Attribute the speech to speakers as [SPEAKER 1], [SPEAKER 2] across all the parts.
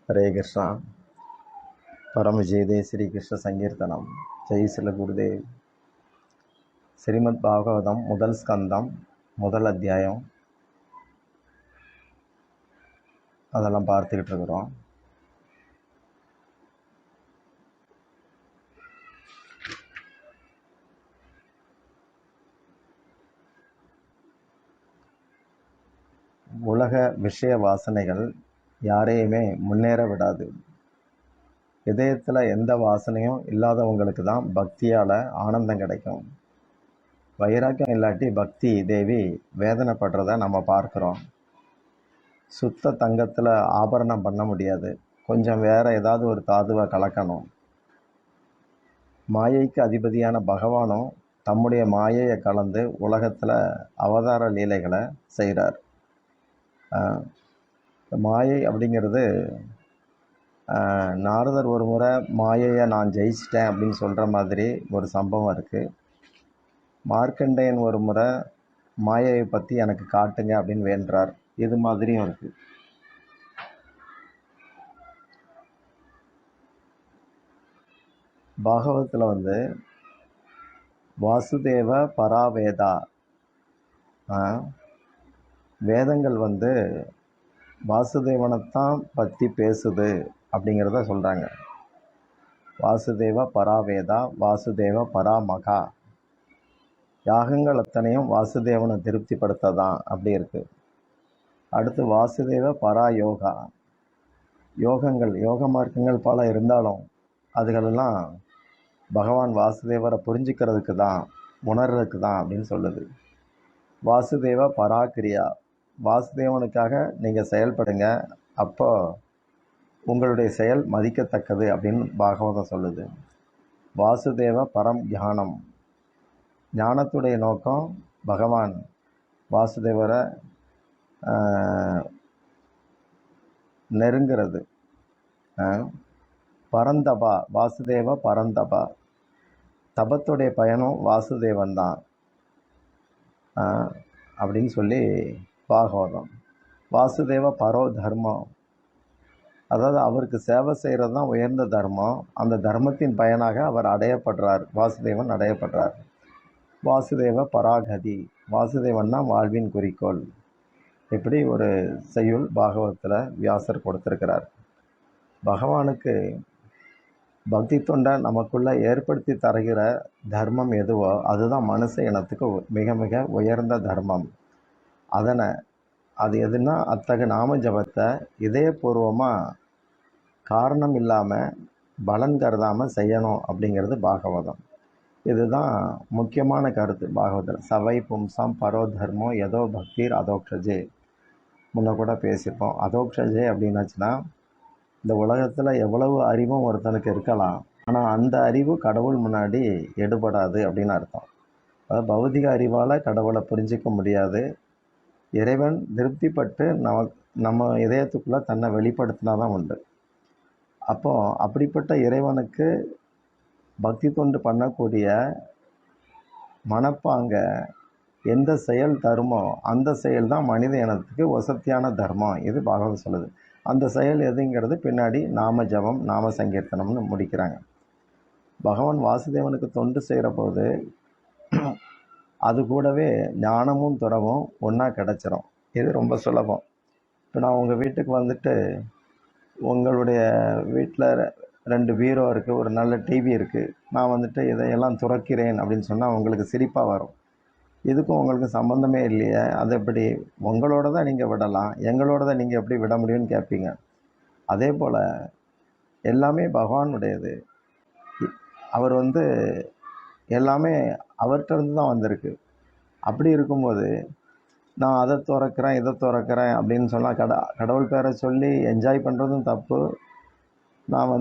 [SPEAKER 1] हरे कृष्णा। परम जयदे श्री कृष्ण संकीर्तनम। जय श्री गुरुदेव। श्रीमद् भागवतम முதல் ஸ்கந்தம் முதல் அத்தியாயம் அதெல்லாம் பார்த்துக்கிட்டு இருக்கிறோம். உலக விஷய வாசனைகள் யாரையுமே முன்னேற விடாது. இதயத்தில் எந்த வாசனையும் இல்லாதவங்களுக்கு தான் பக்தியால் ஆனந்தம் கிடைக்கும். வைராக்கியம் இல்லாட்டி பக்தி தேவி வேதனைப்படுறத நம்ம பார்க்குறோம். சுத்த தங்கத்தில் ஆபரணம் பண்ண முடியாது, கொஞ்சம் வேறு ஏதாவது ஒரு தாதுவை கலக்கணும். மாயைக்கு அதிபதியான பகவானும் தம்முடைய மாயையை கலந்து உலகத்தில் அவதார லீலைகளை செய்கிறார். மாயை அப்படிங்கிறது நாரதர் ஒரு முறை மாயையை நான் ஜெயிச்சிட்டேன் அப்படின்னு சொல்கிற மாதிரி ஒரு சம்பவம் இருக்குது. மார்க்கண்டேயன் ஒரு முறை மாயையை பற்றி எனக்கு காட்டுங்க அப்படின்னு வேண்டுறார். இது மாதிரியும் இருக்குது. பாகவத்தில் வாசுதேவ பராவேதா, வேதங்கள் வாசுதேவனைத்தான் பற்றி பேசுது அப்படிங்கிறத சொல்கிறாங்க. வாசுதேவ பராவேதா, வாசுதேவ பராமகா, யாகங்கள் அத்தனையும் வாசுதேவனை திருப்திப்படுத்ததான் அப்படி இருக்குது. அடுத்து வாசுதேவ பராயோகா, யோகங்கள் யோக மார்க்கங்கள் பல இருந்தாலும் அதுகளெல்லாம் பகவான் வாசுதேவரை புரிஞ்சுக்கிறதுக்கு தான், உணர்றதுக்கு தான் அப்படின்னு சொல்லுது. வாசுதேவ பராக்கிரியா, வாசுதேவனுக்காக நீங்கள் செயல்படுங்க, அப்போ உங்களுடைய செயல் மதிக்கத்தக்கது அப்படின்னு பாகவதம் சொல்லுது. வாசுதேவ பரம் ஞானம், ஞானத்துடைய நோக்கம் பகவான் வாசுதேவரை நெருங்கிறது. பரந்தபா, வாசுதேவ பரந்தபா, தபத்துடைய பயனும் வாசுதேவன் தான் அப்படின்னு சொல்லி பாகவதம். வாசுதேவ பரோ தர்மம், அதாவது அவருக்கு சேவை செய்கிறது தான் உயர்ந்த தர்மம். அந்த தர்மத்தின் பயனாக அவர் அடையப்படுறார், வாசுதேவன் அடையப்படுறார். வாசுதேவ பராகதி, வாசுதேவன் தான் வாழ்வின் குறிக்கோள். இப்படி ஒரு செய்யுள் பாகவத்தில் வியாசர் கொடுத்திருக்கிறார். பகவானுக்கு பக்தி தொண்டை நமக்குள்ளே ஏற்படுத்தி தருகிற தர்மம் எதுவோ அதுதான் மனுஷ இனத்துக்கு மிக மிக உயர்ந்த தர்மம். அது எதுனா அத்தகைய நாம ஜபத்தை இதயபூர்வமாக காரணம் இல்லாமல் பலன் கருதாமல் செய்யணும் அப்படிங்கிறது பாகவதம். இதுதான் முக்கியமான கருத்து பாகவதம். சவை பும்சாம் பரோ தர்மோ எதோ பக்திர் அதோக்ஷஜே, முன்ன கூட பேசியிருப்போம். அதோக்ஷஜே அப்படின்னாச்சுன்னா, இந்த உலகத்தில் எவ்வளவு அறிவும் ஒருத்தனுக்கு இருக்கலாம், ஆனால் அந்த அறிவு கடவுள் முன்னாடி எடுபடாது அப்படின்னு அர்த்தம். அதாவது பௌதிக அறிவால் கடவுளை புரிஞ்சிக்க முடியாது. இறைவன் திருப்திப்பட்டு நம்ம இதயத்துக்குள்ளே தன்னை வெளிப்படுத்தினா தான் உண்டு. அப்போது அப்படிப்பட்ட இறைவனுக்கு பக்தி தொண்டு பண்ணக்கூடிய மனப்பாங்க எந்த செயல் தருமோ அந்த செயல் தான் மனித இனத்துக்கு வசத்தியான தர்மம். இது பாகவதம் சொல்லுது. அந்த செயல் எதுங்கிறது பின்னாடி நாம ஜபம், நாம சங்கீர்த்தனம்னு முடிக்கிறாங்க. பகவான் வாசுதேவனுக்கு தொண்டு செய்கிற போது அது கூடவே ஞானமும் துறவும் ஒன்றா கிடச்சிரும். இது ரொம்ப சுலபம். இப்போ நான் உங்கள் வீட்டுக்கு உங்களுடைய வீட்டில் 2 பீரோ இருக்குது, ஒரு நல்ல டிவி இருக்குது, நான் இதையெல்லாம் துறக்கிறேன் அப்படின்னு சொன்னால் உங்களுக்கு சிரிப்பாக வரும். இதுக்கும் உங்களுக்கு சம்மந்தமே இல்லையே, அது எப்படி உங்களோட தான் நீங்கள் விடலாம், எங்களோட தான் நீங்கள் எப்படி விட முடியும்னு கேட்பீங்க. அதே போல் எல்லாமே பகவானுடையது. அவர் எல்லாமே அவர்கிட்டருந்து தான் வந்திருக்கு. அப்படி இருக்கும்போது நான் அதை துறக்கிறேன் இதை துறக்கிறேன் அப்படின்னு சொன்னால் கடவுள் பேரை சொல்லி என்ஜாய் பண்ணுறதும் தப்பு, நான்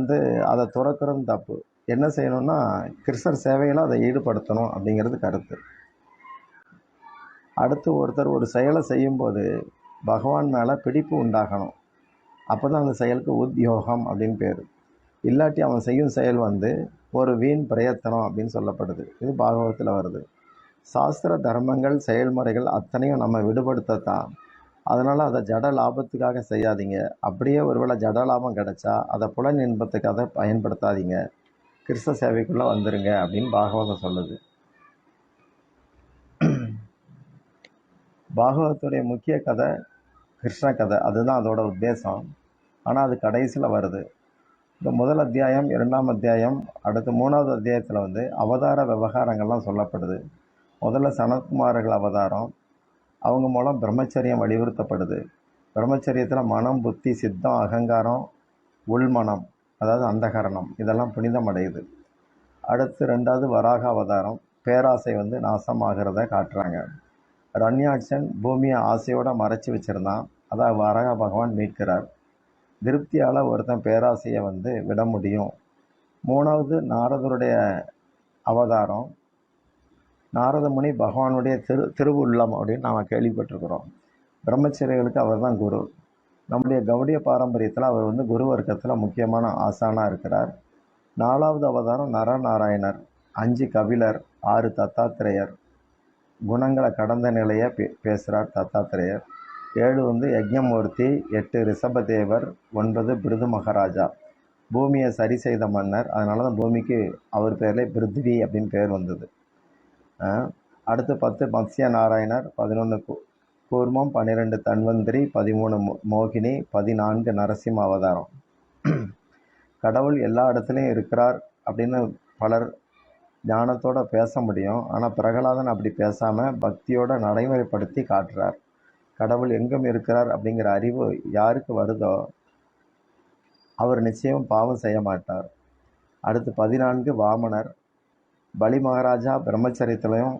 [SPEAKER 1] அதை துறக்கிறதும் தப்பு. என்ன செய்யணும்னா கிருஷ்ணர் சேவையில் அதை ஈடுபடுத்தணும் அப்படிங்கிறது கருத்து. அடுத்து ஒருத்தர் ஒரு செயலை செய்யும்போது பகவான் மேலே பிடிப்பு உண்டாகணும். அப்போ தான் அந்த செயலுக்கு உத்யோகம் அப்படின்னு பேர். இல்லாட்டி அவன் செய்யும் செயல் ஒரு வீண் பிரயத்தனம் அப்படின்னு சொல்லப்படுது. இது பாகவத்தில் வருது. சாஸ்திர தர்மங்கள் செயல்முறைகள் அத்தனையும் நம்ம விடுபடுத்தத்தான். அதனால் அதை ஜட லாபத்துக்காக செய்யாதீங்க. அப்படியே ஒருவேளை ஜட லாபம் கிடைச்சா அதை புலன் இன்பத்துக்காக பயன்படுத்தாதீங்க. கிருஷ்ண சேவைக்குள்ளே வந்துருங்க அப்படின்னு பாகவதம் சொல்லுது. பாகவதத்துடைய முக்கிய கதை கிருஷ்ண கதை, அதுதான் அதோட உத்தேசம். ஆனால் அது கடைசியில் வருது. இந்த முதல் அத்தியாயம், 2ஆம் அத்தியாயம், அடுத்து 3வது அத்தியாயத்தில் வந்து அவதார விவகாரங்கள்லாம் சொல்லப்படுது. முதல்ல சனத்குமார்கள் அவதாரம், அவங்க மூலம் பிரம்மச்சரியம் வலியுறுத்தப்படுது. பிரம்மச்சரியத்தில் மனம், புத்தி, சித்தம், அகங்காரம், உள்மனம், அதாவது அந்தகரணம், இதெல்லாம் புனிதம் அடையுது. அடுத்து 2வது வராக அவதாரம், பேராசை வந்து நாசமாகிறத காட்டுறாங்க. ரண்யாட்சன் பூமியை ஆசையோடு மறைச்சி வச்சுருந்தான், அதான் வராக பகவான் மீட்கிறார். திருப்தியால் ஒருத்தன் பேராசையை வந்து விட முடியும். 3வது நாரதருடைய அவதாரம், நாரத முனி பகவானுடைய திருவுள்ளம் அப்படின்னு நாம் கேள்விப்பட்டிருக்கிறோம். பிரம்மச்சரியர்களுக்கு அவர் தான் குரு. நம்முடைய கௌடிய பாரம்பரியத்தில் அவர் வந்து குரு வர்க்கத்தில் முக்கியமான ஆசானாக இருக்கிறார். 4வது அவதாரம் நரநாராயணர், 5 கபிலர், 6 தத்தாத்திரேயர், குணங்களை கடந்த நிலையை பேசுகிறார் தத்தாத்திரேயர். 7 வந்து யஜ்ஞமூர்த்தி, 8 ரிஷபதேவர், 9 பிருது மகாராஜா, பூமியை சரி செய்த மன்னர். அதனால தான் பூமிக்கு அவர் பேரில் பிருத்வி அப்படின்னு பேர் வந்தது. அடுத்து 10 மத்ஸ்ய நாராயணர், 11 கூர்மம், 12 தன்வந்திரி, 13 மோகினி, 14 நரசிம்ம அவதாரம். கடவுள் எல்லா இடத்துலையும் இருக்கிறார் அப்படின்னு பலர் ஞானத்தோடு பேச முடியும். ஆனால் பிரகலாதன் அப்படி பேசாமல் பக்தியோடு நடைமுறைப்படுத்தி காட்டுறார். கடவுள் எங்கும் இருக்கிறார் அப்படிங்கிற அறிவு யாருக்கு வருதோ அவர் நிச்சயம் பாவம் செய்ய மாட்டார். அடுத்து 14 வாமனர், பலி மகாராஜா பிரம்மச்சரியத்திலையும்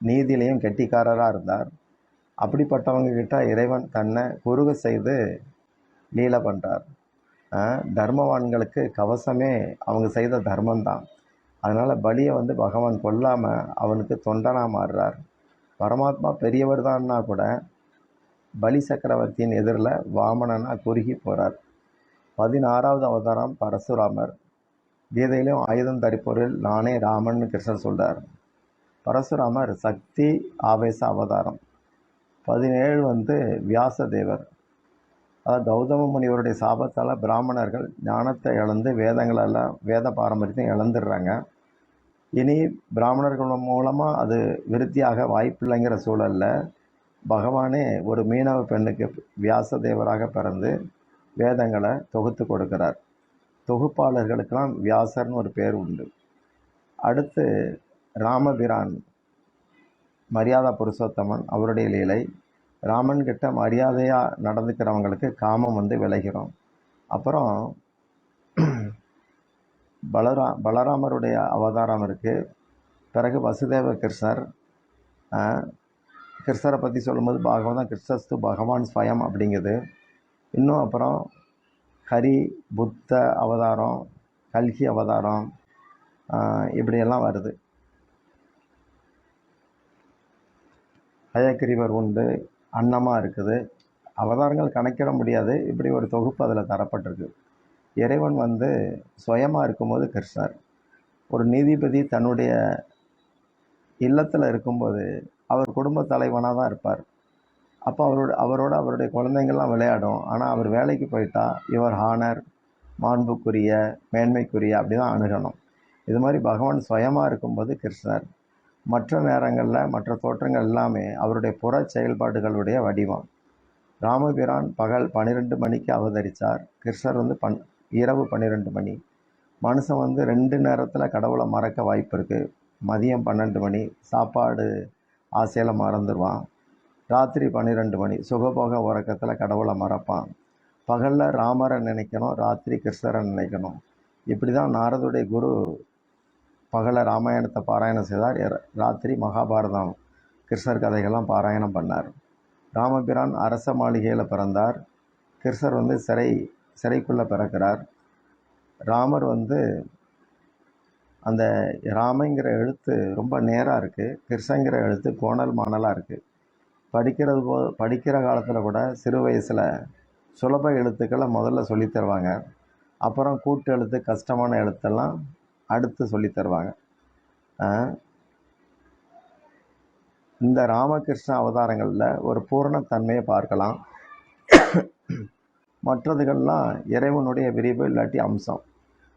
[SPEAKER 1] நீதியிலையும் கெட்டிக்காரராக இருந்தார். அப்படிப்பட்டவங்க கிட்ட இறைவன் தன்னை குறுக செய்து லீலை பண்ணுறார். தர்மவான்களுக்கு கவசமே அவங்க செய்த தர்மம்தான். அதனால் பலியை வந்து பகவான் கொல்லாமல் அவனுக்கு தொண்டனாக மாறுறார். பரமாத்மா பெரியவர் தான்னா கூட பலி சக்கரவர்த்தியின் எதிரில் வாமனனா குறுகி போகிறார். 16வது அவதாரம் பரசுராமர். கீதையிலும் ஆயுதம் தரிப்பொருள் நானே ராமன் கிருஷ்ணர் சொல்கிறார். பரசுராமர் சக்தி ஆவேச அவதாரம். 17 வந்து வியாசதேவர். அதாவது கௌதம முனிவருடைய சாபத்தால் பிராமணர்கள் ஞானத்தை இழந்து வேதங்களெல்லாம் வேத பாரம்பரியத்தையும் இழந்துடுறாங்க. இனி பிராமணர்கள் மூலமாக அது விருத்தியாக வாய்ப்பில்லைங்கிற சூழலில் பகவானே ஒரு மீனவ பெண்ணுக்கு வியாசதேவராக பிறந்து வேதங்களை தொகுத்து கொடுக்கிறார். தொகுப்பாளர்களுக்கெல்லாம் வியாசர்னு ஒரு பேர் உண்டு. அடுத்து ராமபிரான், மரியாதா புருஷோத்தமன், அவருடைய லீலை. ராமன் கிட்ட மரியாதையாக நடந்துக்கிறவங்களுக்கு காமம் வந்து விளைகிறோம். அப்புறம் பலராமருடைய அவதாரம் இருக்குது. பிறகு வசுதேவ கிருஷ்ணர். கிருஷ்ணரை பற்றி சொல்லும்போது பாகவதம் கிருஷ்ணஸ்து பகவான் ஸ்வயம் அப்படிங்குது. இன்னும் அப்புறம் ஹரி, புத்த அவதாரம், கல்கி அவதாரம், இப்படியெல்லாம் வருது. ஹயக்கிரீவர் உண்டு, அன்னமாக இருக்குது. அவதாரங்கள் கணக்கிட முடியாது. இப்படி ஒரு தொகுப்பு அதில் தரப்பட்டிருக்கு. இறைவன் வந்து சுயமாக இருக்கும்போது கிருஷ்ணர். ஒரு நீதிபதி தன்னுடைய இல்லத்தில் இருக்கும்போது அவர் குடும்ப தலைவனாக தான் இருப்பார். அப்போ அவருடைய குழந்தைங்கள்லாம் விளையாடும். ஆனால் அவர் வேலைக்கு போயிட்டா இவர் ஹானர், மாண்புக்குரிய, மேன்மைக்குரிய அப்படி தான் அணுகணும். இது மாதிரி பகவான் சுயமாக இருக்கும்போது கிருஷ்ணர். மற்ற நேரங்களில் மற்ற தோற்றங்கள் எல்லாமே அவருடைய புற செயல்பாடுகளுடைய வடிவம். ராமபிரான் பகல் 12 மணிக்கு அவதரித்தார். கிருஷ்ணர் வந்து இரவு 12 மணி. மனுஷன் வந்து 2 நேரத்தில் கடவுளை மறக்க வாய்ப்பு இருக்குது. மதியம் 12 மணி சாப்பாடு ஆசையில் மறந்துடுவான். ராத்திரி 12 மணி சுகபோக உறக்கத்தில் கடவுளை மறப்பான். பகலில் ராமரை நினைக்கணும், ராத்திரி கிருஷ்ணரை நினைக்கணும். இப்படி தான் நாரதுடைய குரு பகலை ராமாயணத்தை பாராயணம் செய்தார், ராத்திரி மகாபாரதம் கிருஷ்ணர் கதைகள்லாம் பாராயணம் பண்ணார். ராமபிரான் அரச மாளிகையில் பிறந்தார். கிருஷ்ணர் வந்து சிறைக்குள்ளே பிறக்கிறார். ராமர் வந்து அந்த ராமைங்கிற எழுத்து ரொம்ப நேராக இருக்குது, கிருஷ்ணங்கிற எழுத்து கோணல் மாணலாக இருக்குது. படிக்கிற காலத்தில் கூட சிறு வயசில் சுலப எழுத்துக்களை முதல்ல சொல்லித் தருவாங்க. அப்புறம் கூட்டு எழுத்து, கஷ்டமான எழுத்தெல்லாம் அடுத்து சொல்லித் தருவாங்க. இந்த ராமகிருஷ்ண அவதாரங்களில் ஒரு பூரணத்தன்மையை பார்க்கலாம். மற்றதுகள்லாம் இறைவனுடைய விரிவு இல்லாட்டி அம்சம்.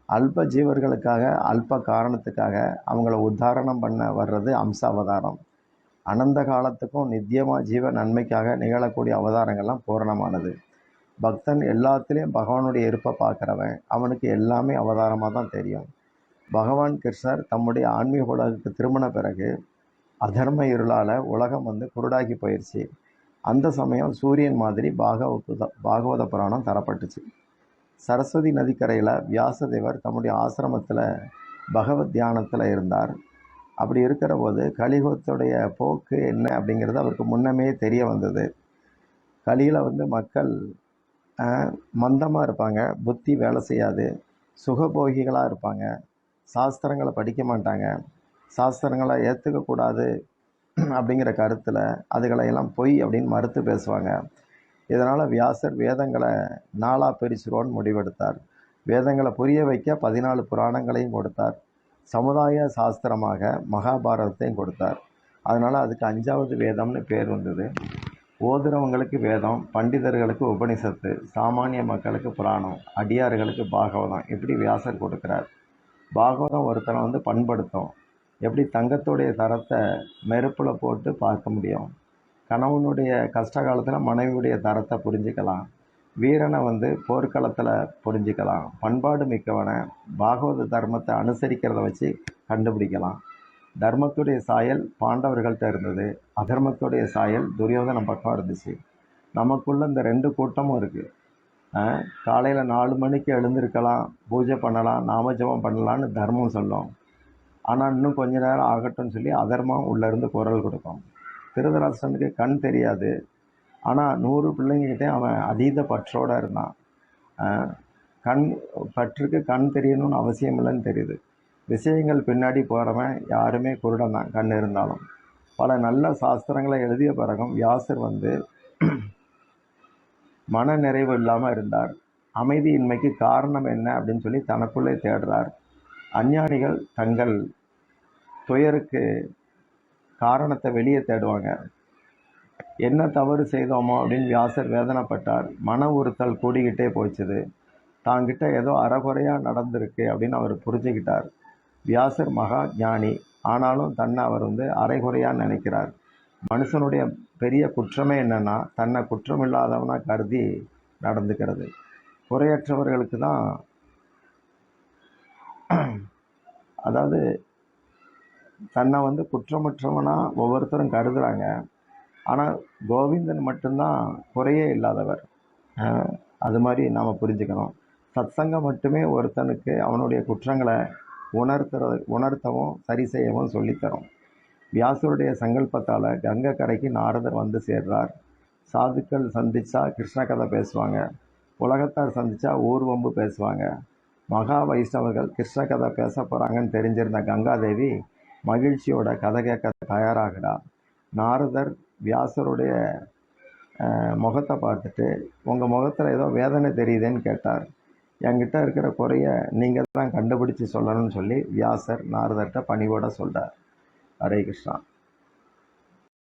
[SPEAKER 1] அல்ப ஜீவர்களுக்காக அல்ப காரணத்துக்காக அவங்கள உத்தாரணம் பண்ண வர்றது அம்ச அவதாரம். அனந்த காலத்துக்கும் நித்தியமாக ஜீவ நன்மைக்காக நிகழக்கூடிய அவதாரங்கள்லாம் பூரணமானது. பக்தன் எல்லாத்துலேயும் பகவானுடைய இருப்பை பார்க்குறவன், அவனுக்கு எல்லாமே அவதாரமாக தான் தெரியும். பகவான் கிருஷ்ணர் தம்முடைய ஆன்மீக உலகுக்கு திரும்பின பிறகு அதர்ம இருளால் உலகம் குருடாகி போயிடுச்சு. அந்த சமயம் சூரியன் மாதிரி பாகவத புராணம் தரப்பட்டுச்சு. சரஸ்வதி நதிக்கரையில் வியாசதேவர் தம்முடைய ஆசிரமத்தில் பகவத் தியானத்தில் இருந்தார். அப்படி இருக்கிற போது கலியுகத்துடைய போக்கு என்ன அப்படிங்கிறது அவருக்கு முன்னமே தெரிய வந்தது. கலியில் மக்கள் மந்தமாக இருப்பாங்க, புத்தி வேலை செய்யாது, சுகபோகிகளாக இருப்பாங்க, சாஸ்திரங்களை படிக்க மாட்டாங்க, சாஸ்திரங்களை ஏற்றுக்கக்கூடாது அப்படிங்கிற கருத்தில் அதுகளையெல்லாம் பொய் அப்படின்னு மறுத்து பேசுவாங்க. இதனால் வியாசர் வேதங்களை 4ஆக பிரிச்சிருவோன்னு முடிவெடுத்தார். வேதங்களை புரிய வைக்க 14 புராணங்களையும் கொடுத்தார். சமுதாய சாஸ்திரமாக மகாபாரதத்தையும் கொடுத்தார். அதனால் அதுக்கு 5வது வேதம்னு பேர் வந்தது. ஓதுறவங்களுக்கு வேதம், பண்டிதர்களுக்கு உபனிஷத்து, சாமானிய மக்களுக்கு புராணம், அடியார்களுக்கு பாகவதம், இப்படி வியாசர் கொடுக்குறார். பாகவதம் ஒருத்தனை பண்படுத்தும். எப்படி தங்கத்துடைய தரத்தை நெருப்பில் போட்டு பார்க்க முடியும். கணவனுடைய கஷ்ட காலத்தில் மனைவியுடைய தரத்தை புரிஞ்சிக்கலாம். வீரனை போர்க்களத்தில் புரிஞ்சிக்கலாம். பண்பாடு மிக்கவனை பாகவத தர்மத்தை அனுசரிக்கிறத வச்சு கண்டுபிடிக்கலாம். தர்மத்துடைய சாயல் பாண்டவர்கள்ட்ட இருந்தது, அதர்மத்துடைய சாயல் துரியோதன பக்கம் இருந்துச்சு. நமக்குள்ள இந்த 2 கூட்டமும் இருக்குது. காலையில் 4 மணிக்கு எழுந்திருக்கலாம், பூஜை பண்ணலாம், நாமஜபம் பண்ணலான்னு தர்மம் சொல்லும். ஆனால் இன்னும் கொஞ்ச நேரம் ஆகட்டும்னு சொல்லி அதர்மம் உள்ளேருந்து குரல் கொடுக்கும். திருதராஷ்டிரனுக்கு கண் தெரியாது, ஆனால் 100 பிள்ளைங்ககிட்டே அவன் அதீத பற்றோடு இருந்தான். பற்றுக்கு கண் தெரியணும்னு அவசியம் இல்லைன்னு தெரியுது. விஷயங்கள் பின்னாடி போகிறவன் யாருமே குருடன் தான், கண் இருந்தாலும். பல நல்ல சாஸ்திரங்களை எழுதிய பிறகும் வியாசர் மன நிறைவு இல்லாமல் இருந்தார். அமைதியின்மைக்கு காரணம் என்ன அப்படின்னு சொல்லி தனக்குள்ளே தேடுறார். அஞ்ஞானிகள் தங்கள் துயருக்கு காரணத்தை வெளியே தேடுவாங்க. என்ன தவறு செய்தோமோ அப்படின்னு வியாசர் வேதனைப்பட்டார். மன உறுத்தல் கூடிக்கிட்டே போச்சுது. தாங்கிட்ட ஏதோ அறகுறையாக நடந்திருக்கு அப்படின்னு அவர் புரிஞ்சுக்கிட்டார். வியாசர் மகா ஞானி, ஆனாலும் தன்னை அவர் அரைகுறையாக நினைக்கிறார். மனுஷனுடைய பெரிய குற்றமே என்னென்னா தன்னை குற்றமில்லாதவனாக கருதி நடந்துக்கிறது. குறையற்றவர்களுக்கு தான், அதாவது தன்னை குற்றமற்றவனாக ஒவ்வொருத்தரும் கருதுகிறாங்க. ஆனால் கோவிந்தன் மட்டும்தான் குறையே இல்லாதவர். அது மாதிரி நாம் புரிஞ்சுக்கணும். சத்சங்கம் மட்டுமே ஒருத்தனுக்கு அவனுடைய குற்றங்களை உணர்த்தவும் சரி செய்யவும் சொல்லித்தரும். வியாசருடைய சங்கல்பத்தால் கங்கை கரைக்கு நாரதர் சேர்றார். சாதுக்கள் சந்தித்தா கிருஷ்ண கதை பேசுவாங்க, உலகத்தார் சந்தித்தா ஊர்வம்பு பேசுவாங்க. மகா வைஷ்ணவர்கள் கிருஷ்ண கதை பேச போகிறாங்கன்னு தெரிஞ்சிருந்த கங்காதேவி மகிழ்ச்சியோட கதை கேட்க தயாராகிறார். நாரதர் வியாசருடைய முகத்தை பார்த்துட்டு, உங்கள் முகத்தில் ஏதோ வேதனை தெரியுதுன்னு கேட்டார். என்கிட்ட இருக்கிற குறைய நீங்கள் தான் கண்டுபிடிச்சி சொல்லணும்னு சொல்லி வியாசர் நாரதர்கிட்ட பணிவோட சொல்கிறார். ஹரே கிருஷ்ணா.